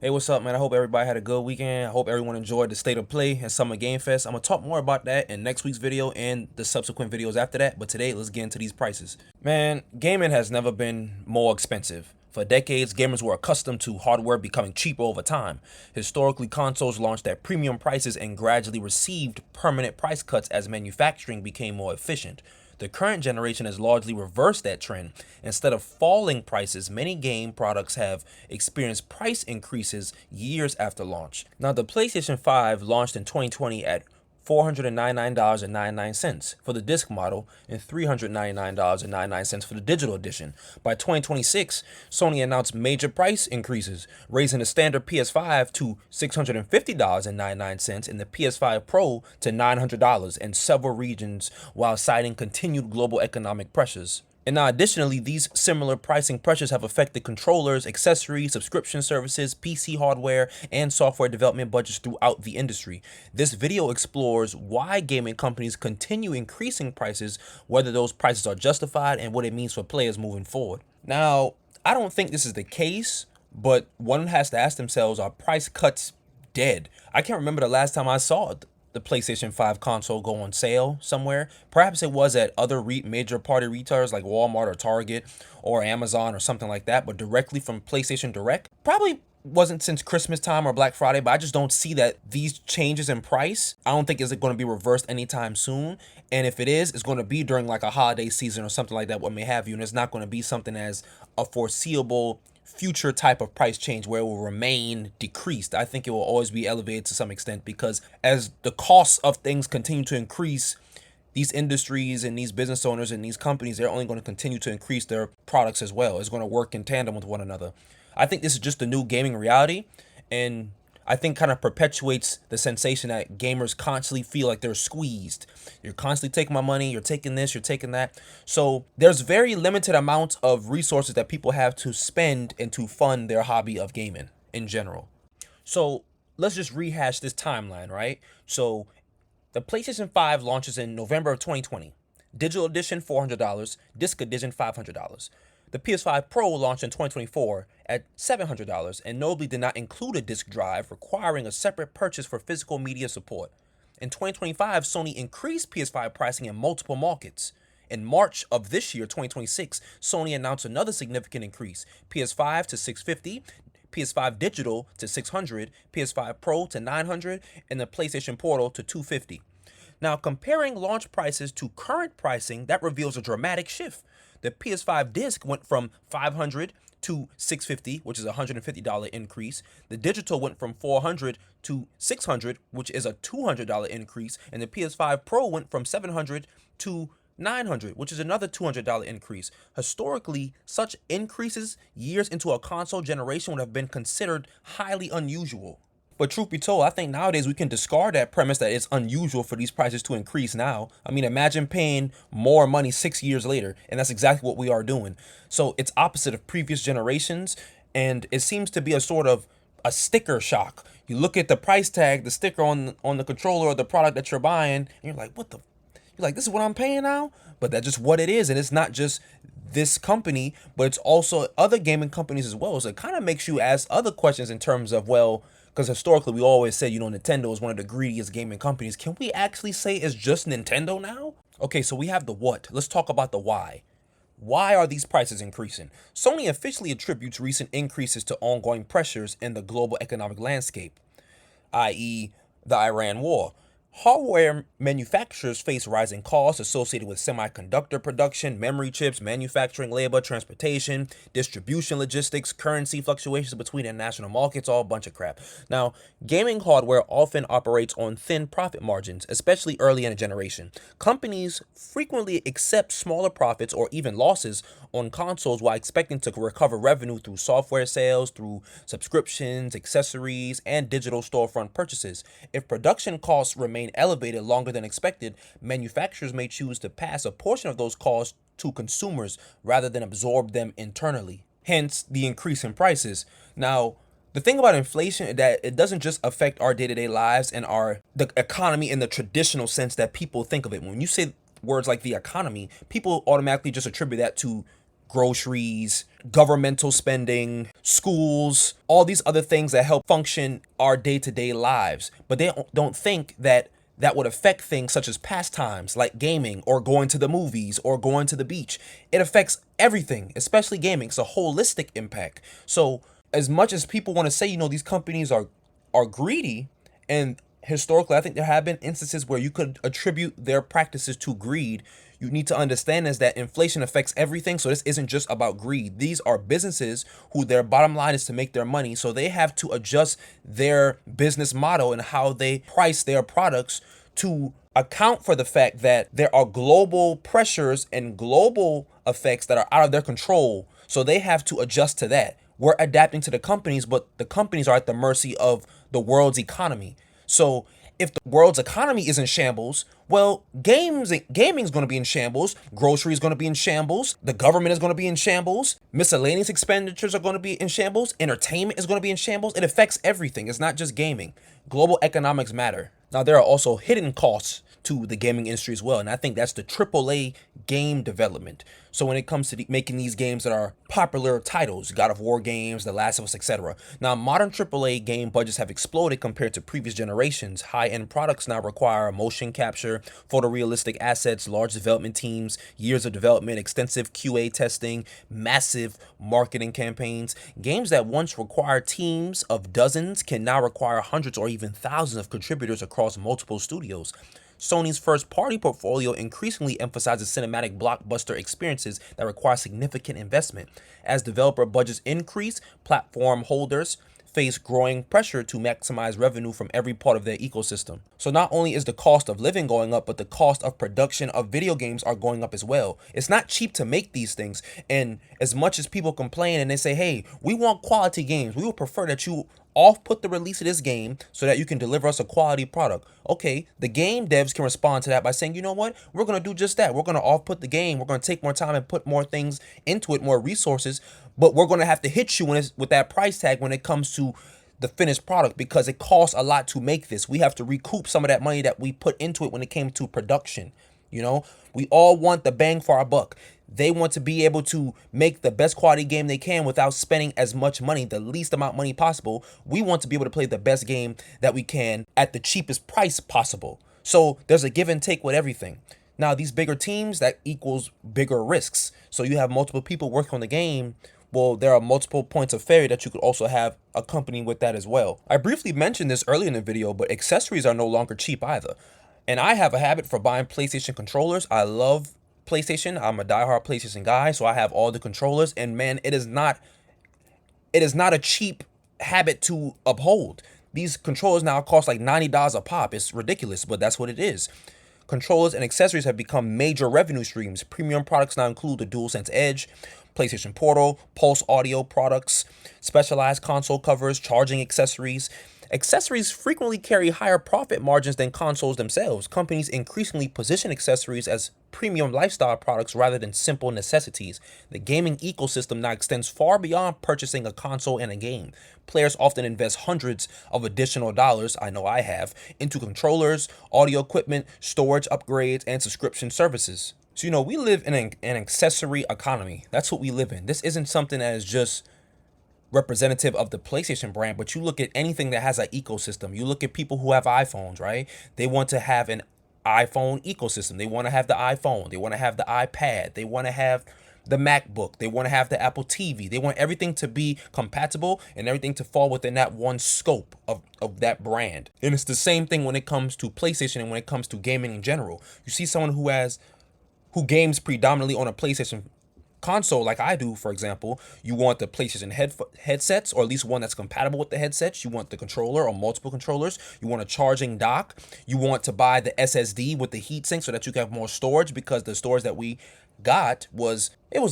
Hey, what's up, man? I hope everybody had a good weekend. I hope everyone enjoyed the State of Play and Summer Game Fest. I'm gonna talk more about that in next week's video and the subsequent videos after that. But today, let's get into these prices. Man, gaming has never been more expensive. For decades, gamers were accustomed to hardware becoming cheaper over time. Historically, consoles launched at premium prices and gradually received permanent price cuts as manufacturing became more efficient. The current generation has largely reversed that trend. Instead of falling prices, many game products have experienced price increases years after launch. Now, the PlayStation 5 launched in 2020 at $499.99 for the disc model and $399.99 for the digital edition. By 2026, Sony announced major price increases, raising the standard PS5 to $650.99 and the PS5 Pro to $900 in several regions, while citing continued global economic pressures. And now, additionally, these similar pricing pressures have affected controllers, accessories, subscription services, PC hardware, and software development budgets throughout the industry. This video explores why gaming companies continue increasing prices, whether those prices are justified, and what it means for players moving forward. Now, I don't think this is the case, but one has to ask themselves, are price cuts dead? I can't remember the last time I saw the PlayStation 5 console go on sale somewhere. Perhaps it was at other major party retailers like Walmart or Target or Amazon or something like that, but directly from PlayStation Direct, probably wasn't since Christmas time or Black Friday. But I just don't see that these changes in price, I don't think is it going to be reversed anytime soon. And if it is, it's going to be during like a holiday season or something like that, what may have you. And it's not going to be something as a foreseeable future type of price change where it will remain decreased. I think it will always be elevated to some extent, because as the costs of things continue to increase, these industries and these business owners and these companies, they're only going to continue to increase their products as well. It's going to work in tandem with one another. I think this is just the new gaming reality, and I think kind of perpetuates the sensation that gamers constantly feel like they're squeezed. You're constantly taking my money, you're taking this, you're taking that. So there's very limited amounts of resources that people have to spend and to fund their hobby of gaming in general. So let's just rehash this timeline, right? So the PlayStation 5 launches in November of 2020. Digital edition $400, disc edition $500. The PS5 Pro launched in 2024 at $700 and notably did not include a disc drive, requiring a separate purchase for physical media support. In 2025, Sony increased PS5 pricing in multiple markets. In March of this year, 2026, Sony announced another significant increase: PS5 to $650, PS5 Digital to $600, PS5 Pro to $900, and the PlayStation Portal to $250. Now, comparing launch prices to current pricing, that reveals a dramatic shift. The PS5 disc went from $500 to $650, which is a $150 increase. The digital went from $400 to $600, which is a $200 increase. And the PS5 Pro went from $700 to $900, which is another $200 increase. Historically, such increases years into a console generation would have been considered highly unusual. But truth be told, I think nowadays we can discard that premise that it's unusual for these prices to increase now. I mean, imagine paying more money 6 years later, and that's exactly what we are doing. So it's opposite of previous generations, and it seems to be a sort of a sticker shock. You look at the price tag, the sticker on the controller or the product that you're buying, and you're like, what the? You're like, this is what I'm paying now? But that's just what it is, and it's not just this company, but it's also other gaming companies as well. So it kind of makes you ask other questions in terms of, well, because historically we always said, Nintendo is one of the greediest gaming companies. Can we actually say it's just Nintendo now? Okay, so we have the what. Let's talk about the why. Why are these prices increasing? Sony officially attributes recent increases to ongoing pressures in the global economic landscape, i.e., the Iran war. Hardware manufacturers face rising costs associated with semiconductor production, memory chips, manufacturing labor, transportation, distribution logistics, currency fluctuations between international markets, all a bunch of crap. Now, gaming hardware often operates on thin profit margins, especially early in a generation. Companies frequently accept smaller profits or even losses on consoles while expecting to recover revenue through software sales, through subscriptions, accessories, and digital storefront purchases. If production costs remain elevated longer than expected, manufacturers may choose to pass a portion of those costs to consumers rather than absorb them internally. Hence, the increase in prices. Now, the thing about inflation is that it doesn't just affect our day-to-day lives and the economy in the traditional sense that people think of it. When you say words like the economy, people automatically just attribute that to groceries, governmental spending, schools, all these other things that help function our day-to-day lives. But they don't think that that would affect things such as pastimes like gaming or going to the movies or going to the beach. It affects everything, especially gaming. It's a holistic impact. So as much as people want to say, these companies are greedy, and historically I think there have been instances where you could attribute their practices to greed, you need to understand is that inflation affects everything. So this isn't just about greed. These are businesses who their bottom line is to make their money. So they have to adjust their business model and how they price their products to account for the fact that there are global pressures and global effects that are out of their control. So they have to adjust to that. We're adapting to the companies, but the companies are at the mercy of the world's economy. So if the world's economy is in shambles, well, gaming is going to be in shambles. Grocery is going to be in shambles. The government is going to be in shambles. Miscellaneous expenditures are going to be in shambles. Entertainment is going to be in shambles. It affects everything. It's not just gaming. Global economics matter. Now, there are also hidden costs to the gaming industry as well, and I think that's the AAA game development. So when it comes to making these games that are popular titles, God of War games, The Last of Us, etc. Now, modern AAA game budgets have exploded compared to previous generations. High-end products now require motion capture, photorealistic assets, large development teams, years of development, extensive QA testing, massive marketing campaigns. Games that once required teams of dozens can now require hundreds or even thousands of contributors across multiple studios. Sony's first-party portfolio increasingly emphasizes cinematic blockbuster experiences that require significant investment. As developer budgets increase, platform holders face growing pressure to maximize revenue from every part of their ecosystem. So not only is the cost of living going up, but the cost of production of video games are going up as well. It's not cheap to make these things. And as much as people complain and they say, hey, we want quality games, we would prefer that you off-put the release of this game so that you can deliver us a quality product. Okay, the game devs can respond to that by saying, you know what, we're going to do just that. We're going to off-put the game. We're going to take more time and put more things into it, more resources, but we're going to have to hit you with that price tag when it comes to the finished product, because it costs a lot to make this. We have to recoup some of that money that we put into it when it came to production. We all want the bang for our buck. They want to be able to make the best quality game they can without spending as much money, the least amount of money possible. We want to be able to play the best game that we can at the cheapest price possible. So there's a give and take with everything. Now, these bigger teams, that equals bigger risks. So you have multiple people working on the game. Well, there are multiple points of failure that you could also have accompanying with that as well. I briefly mentioned this earlier in the video, but accessories are no longer cheap either. And I have a habit for buying PlayStation controllers. I love PlayStation. I'm a diehard PlayStation guy, so I have all the controllers. And man, it is not a cheap habit to uphold. These controllers now cost like $90 a pop. It's ridiculous, but that's what it is. Controllers and accessories have become major revenue streams. Premium products now include the DualSense Edge, PlayStation Portal, Pulse Audio products, specialized console covers, charging accessories. Accessories frequently carry higher profit margins than consoles themselves. Companies increasingly position accessories as premium lifestyle products rather than simple necessities. The gaming ecosystem now extends far beyond purchasing a console and a game. Players often invest hundreds of additional dollars, I know I have, into controllers, audio equipment, storage upgrades, and subscription services. So, we live in an accessory economy. That's what we live in. This isn't something that is just representative of the PlayStation brand, but you look at anything that has an ecosystem. You look at people who have iPhones, right? They want to have an iPhone ecosystem. They want to have the iPhone. They want to have the iPad. They want to have the MacBook. They want to have the Apple TV. They want everything to be compatible and everything to fall within that one scope of that brand. And it's the same thing when it comes to PlayStation and when it comes to gaming in general. You see someone who games predominantly on a PlayStation console like I do, for example. You want the PlayStation headsets, or at least one that's compatible with the headsets. You want the controller or multiple controllers. You want a charging dock. You want to buy the SSD with the heatsink so that you can have more storage, because the storage that we got was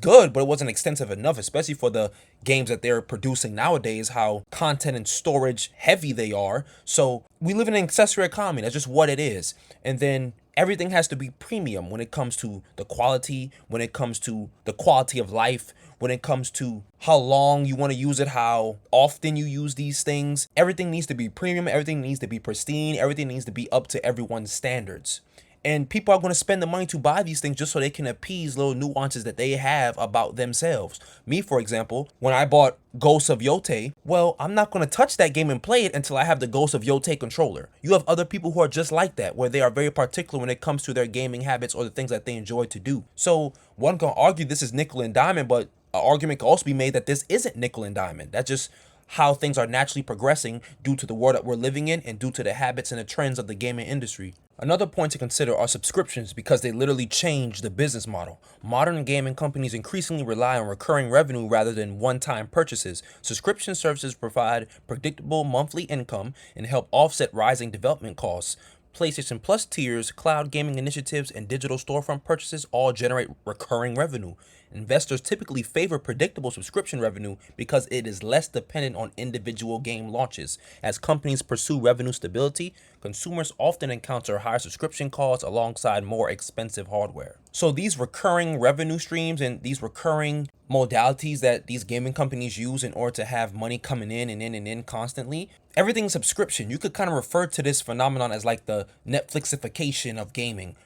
good, but it wasn't extensive enough, especially for the games that they're producing nowadays, how content and storage heavy they are. So we live in an accessory economy. That's just what it is. And then everything has to be premium when it comes to the quality, when it comes to the quality of life, when it comes to how long you want to use it, how often you use these things. Everything needs to be premium. Everything needs to be pristine. Everything needs to be up to everyone's standards. And people are going to spend the money to buy these things just so they can appease little nuances that they have about themselves. Me, for example, when I bought Ghosts of Yote, well, I'm not going to touch that game and play it until I have the Ghosts of Yote controller. You have other people who are just like that, where they are very particular when it comes to their gaming habits or the things that they enjoy to do. So one can argue this is nickel and diamond, but an argument can also be made that this isn't nickel and diamond. That's just how things are naturally progressing due to the world that we're living in and due to the habits and the trends of the gaming industry. Another point to consider are subscriptions, because they literally change the business model. Modern gaming companies increasingly rely on recurring revenue rather than one-time purchases. Subscription services provide predictable monthly income and help offset rising development costs. PlayStation Plus tiers, cloud gaming initiatives, and digital storefront purchases all generate recurring revenue. Investors typically favor predictable subscription revenue because it is less dependent on individual game launches. As companies pursue revenue stability, consumers often encounter higher subscription costs alongside more expensive hardware. So these recurring revenue streams and these recurring modalities that these gaming companies use in order to have money coming in and in and in constantly, everything's subscription. You could kind of refer to this phenomenon as like the Netflixification of gaming.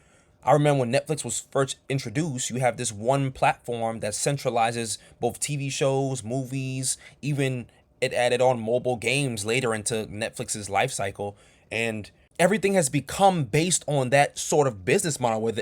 I remember when Netflix was first introduced, you have this one platform that centralizes both TV shows, movies, even it added on mobile games later into Netflix's life cycle. And everything has become based on that sort of business model where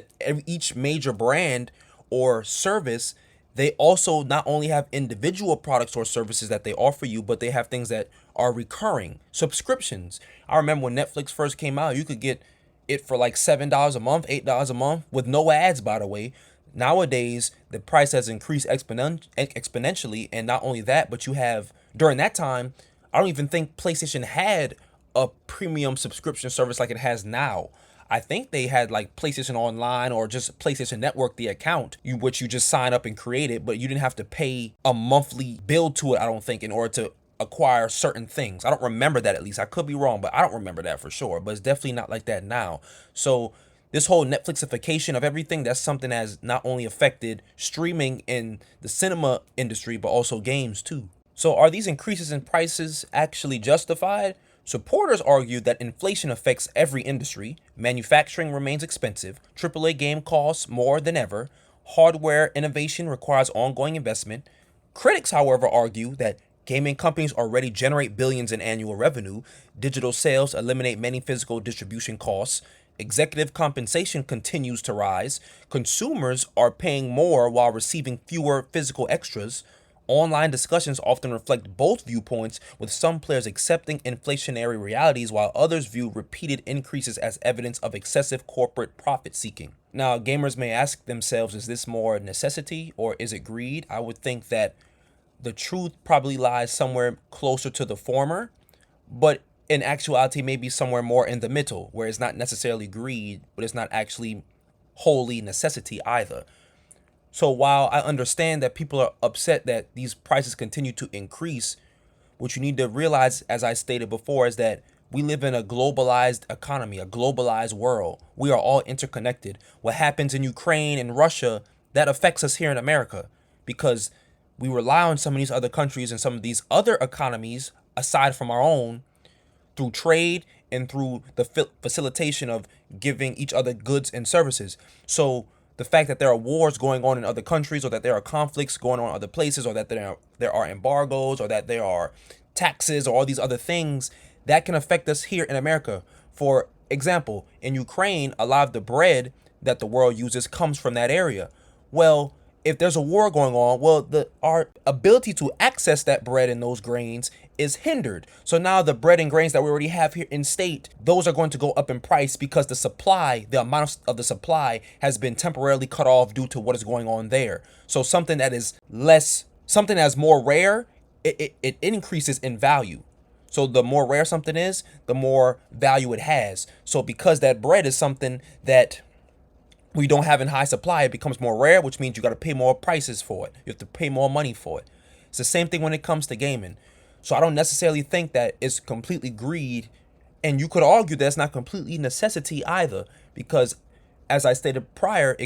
each major brand or service, they also not only have individual products or services that they offer you, but they have things that are recurring subscriptions. I remember when Netflix first came out, you could get it for like $7 a month, $8 a month with no ads, by the way. Nowadays, the price has increased exponentially. And not only that, but you have, during that time, I don't even think PlayStation had a premium subscription service like it has now. I think they had like PlayStation Online or just PlayStation Network, the account, which you just sign up and create it, but you didn't have to pay a monthly bill to it, I don't think, in order to acquire certain things. I don't remember that, at least. I could be wrong, but I don't remember that for sure. But it's definitely not like that now. So this whole Netflixification of everything, that's something that has not only affected streaming in the cinema industry, but also games too. So are these increases in prices actually justified? Supporters argue that inflation affects every industry. Manufacturing remains expensive. AAA game costs more than ever. Hardware innovation requires ongoing investment. Critics, however, argue that gaming companies already generate billions in annual revenue. Digital sales eliminate many physical distribution costs. Executive compensation continues to rise. Consumers are paying more while receiving fewer physical extras. Online discussions often reflect both viewpoints, with some players accepting inflationary realities while others view repeated increases as evidence of excessive corporate profit seeking. Now, gamers may ask themselves, is this more necessity or is it greed? I would think that the truth probably lies somewhere closer to the former, but in actuality, maybe somewhere more in the middle, where it's not necessarily greed, but it's not actually wholly necessity either. So while I understand that people are upset that these prices continue to increase, what you need to realize, as I stated before, is that we live in a globalized economy, a globalized world. We are all interconnected. What happens in Ukraine and Russia, that affects us here in America, because we rely on some of these other countries and some of these other economies aside from our own through trade and through the facilitation of giving each other goods and services. So the fact that there are wars going on in other countries, or that there are conflicts going on in other places, or that there are embargoes, or that there are taxes, or all these other things, that can affect us here in America. For example, in Ukraine, a lot of the bread that the world uses comes from that area. Well, if there's a war going on, well, our ability to access that bread and those grains is hindered. So now the bread and grains that we already have here in state, those are going to go up in price because the supply, the amount of the supply has been temporarily cut off due to what is going on there. So something that is something that's more rare, it increases in value. So the more rare something is, the more value it has. So because that bread is something that we don't have in high supply, it becomes more rare, which means you got to pay more prices for it. You have to pay more money for it. It's the same thing when it comes to gaming. So I don't necessarily think that it's completely greed. And you could argue that it's not completely necessity either, because as I stated prior,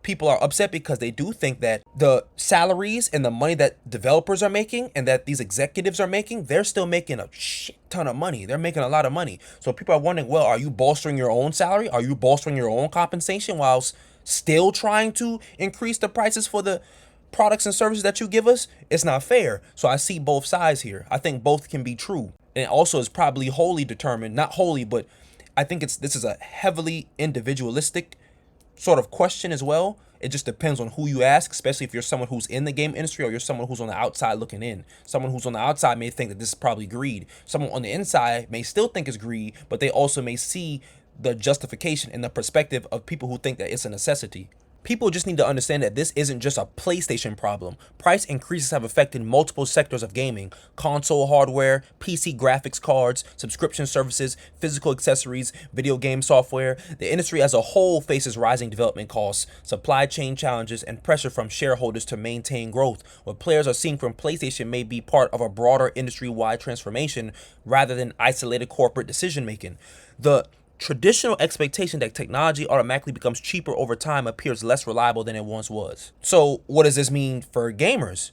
people are upset because they do think that the salaries and the money that developers are making and that these executives are making, they're still making a shit ton of money. They're making a lot of money. So people are wondering, well, are you bolstering your own salary? Are you bolstering your own compensation whilst still trying to increase the prices for the products and services that you give us? It's not fair. So I see both sides here. I think both can be true. And also is probably wholly determined, not wholly, but I think this is a heavily individualistic sort of question as well. It just depends on who you ask, especially if you're someone who's in the game industry or you're someone who's on the outside looking in. Someone who's on the outside may think that this is probably greed. Someone on the inside may still think it's greed, but they also may see the justification in the perspective of people who think that it's a necessity. People just need to understand that this isn't just a PlayStation problem. Price increases have affected multiple sectors of gaming: console hardware, PC graphics cards, subscription services, physical accessories, video game software. The industry as a whole faces rising development costs, supply chain challenges, and pressure from shareholders to maintain growth. What players are seeing from PlayStation may be part of a broader industry-wide transformation rather than isolated corporate decision-making. The traditional expectation that technology automatically becomes cheaper over time appears less reliable than it once was. So what does this mean for gamers?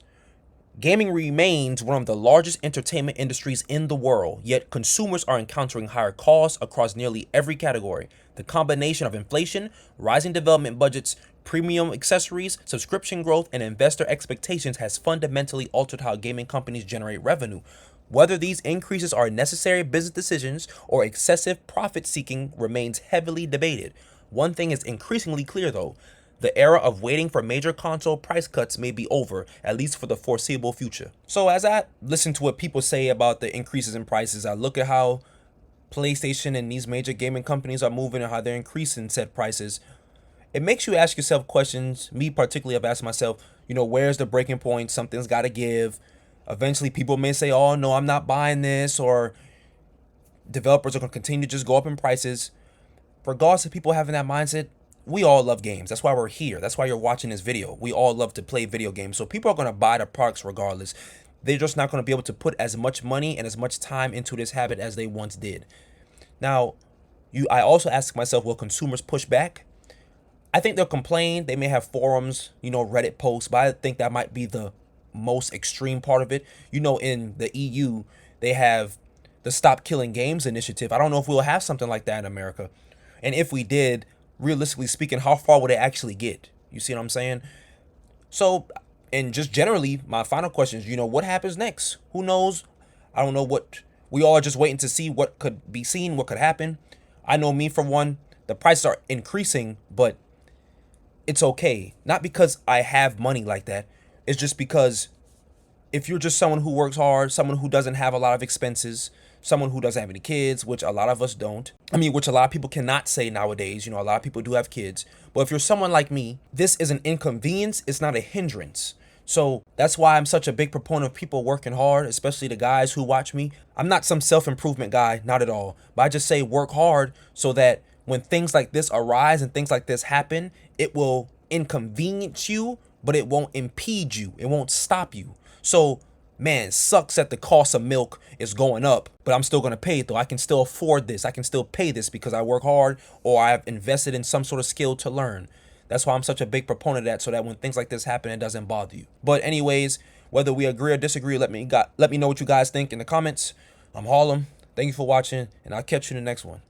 Gaming remains one of the largest entertainment industries in the world, yet consumers are encountering higher costs across nearly every category. The combination of inflation, rising development budgets, premium accessories, subscription growth, and investor expectations has fundamentally altered how gaming companies generate revenue. Whether these increases are necessary business decisions or excessive profit seeking remains heavily debated. One thing is increasingly clear though: the era of waiting for major console price cuts may be over, at least for the foreseeable future. So as I listen to what people say about the increases in prices, I look at how PlayStation and these major gaming companies are moving and how they're increasing said prices. It makes you ask yourself questions. Me particularly, I've asked myself, where's the breaking point? Something's got to give. Eventually, people may say, oh, no, I'm not buying this, or developers are going to continue to just go up in prices. Regardless of people having that mindset, we all love games. That's why we're here. That's why you're watching this video. We all love to play video games. So people are going to buy the products regardless. They're just not going to be able to put as much money and as much time into this habit as they once did. Now, I also ask myself, will consumers push back? I think they'll complain. They may have forums, Reddit posts, but I think that might be the most extreme part of it. In the EU, they have the Stop Killing Games initiative. I don't know if we'll have something like that in America. And if we did, realistically speaking, how far would it actually get? You see what I'm saying? So, and just generally, my final question is, what happens next? Who knows? I don't know what. We all are just waiting to see what could be seen, what could happen. I know me, for one, the prices are increasing, but it's okay. Not because I have money like that. It's just because if you're just someone who works hard, someone who doesn't have a lot of expenses, someone who doesn't have any kids, which a lot of us don't. Which a lot of people cannot say nowadays. A lot of people do have kids. But if you're someone like me, this is an inconvenience. It's not a hindrance. So that's why I'm such a big proponent of people working hard, especially the guys who watch me. I'm not some self-improvement guy, not at all. But I just say work hard so that when things like this arise and things like this happen, it will inconvenience you, but it won't impede you. It won't stop you. So, man, it sucks that the cost of milk is going up, but I'm still going to pay it though. I can still afford this. I can still pay this because I work hard or I've invested in some sort of skill to learn. That's why I'm such a big proponent of that, so that when things like this happen, it doesn't bother you. But anyways, whether we agree or disagree, let me know what you guys think in the comments. I'm Harlem. Thank you for watching, and I'll catch you in the next one.